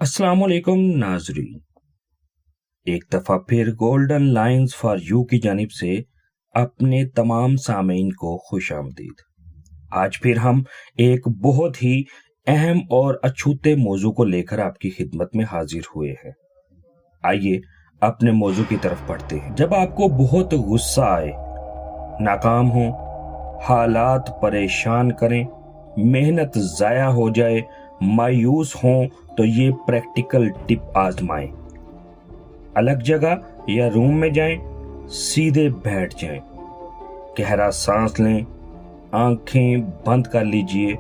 अस्सलाम वालेकुम नाजरीन, एक दफ़ा फिर गोल्डन लाइंस फॉर यू की जानिब से अपने तमाम सामीन को खुश आमदीद। आज फिर हम एक बहुत ही अहम और अछूते मौजू को लेकर आपकी खिदमत में हाजिर हुए हैं। आइए अपने मौजू की तरफ बढ़ते हैं। जब आपको बहुत गुस्सा आए, नाकाम हो, हालात परेशान करें, मेहनत ज़ाया हो जाए, मायूस हों, तो ये प्रैक्टिकल टिप आजमाएं। अलग जगह या रूम में जाएं, सीधे बैठ जाएं, गहरा सांस लें, आंखें बंद कर लीजिए,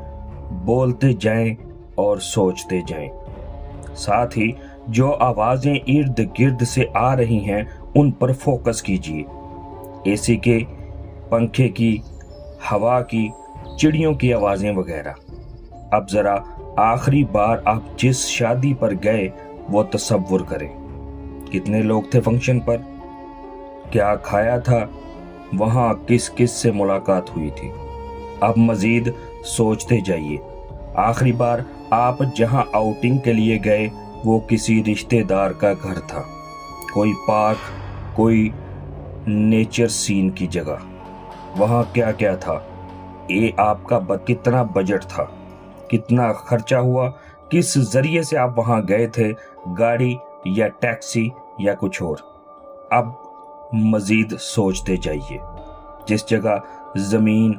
बोलते जाएं और सोचते जाएं। साथ ही जो आवाजें इर्द गिर्द से आ रही हैं उन पर फोकस कीजिए। एसी के, पंखे की, हवा की, चिड़ियों की आवाजें वगैरह। अब जरा आखिरी बार आप जिस शादी पर गए वो तसव्वुर करें। कितने लोग थे फंक्शन पर, क्या खाया था, वहां किस किस से मुलाकात हुई थी। अब मजीद सोचते जाइए, आखिरी बार आप जहां आउटिंग के लिए गए वो किसी रिश्तेदार का घर था, कोई पार्क, कोई नेचर सीन की जगह। वहां क्या क्या था, ये आपका कितना बजट था, कितना खर्चा हुआ, किस जरिए से आप वहां गए थे, गाड़ी या टैक्सी या कुछ और। अब मजीद सोचते जाइए, जिस जगह जमीन,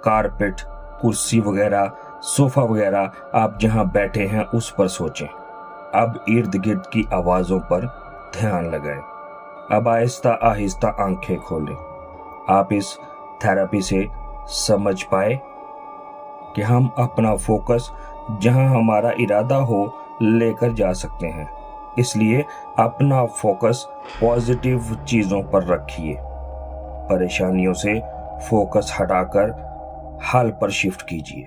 कारपेट, कुर्सी वगैरह, सोफा वगैरह आप जहां बैठे हैं उस पर सोचें। अब इर्द गिर्द की आवाजों पर ध्यान लगाएं। अब आहिस्ता आहिस्ता आंखें खोलें। आप इस थेरेपी से समझ पाए कि हम अपना फोकस जहां हमारा इरादा हो लेकर जा सकते हैं। इसलिए अपना फोकस पॉजिटिव चीजों पर रखिए। परेशानियों से फोकस हटाकर हल पर शिफ्ट कीजिए।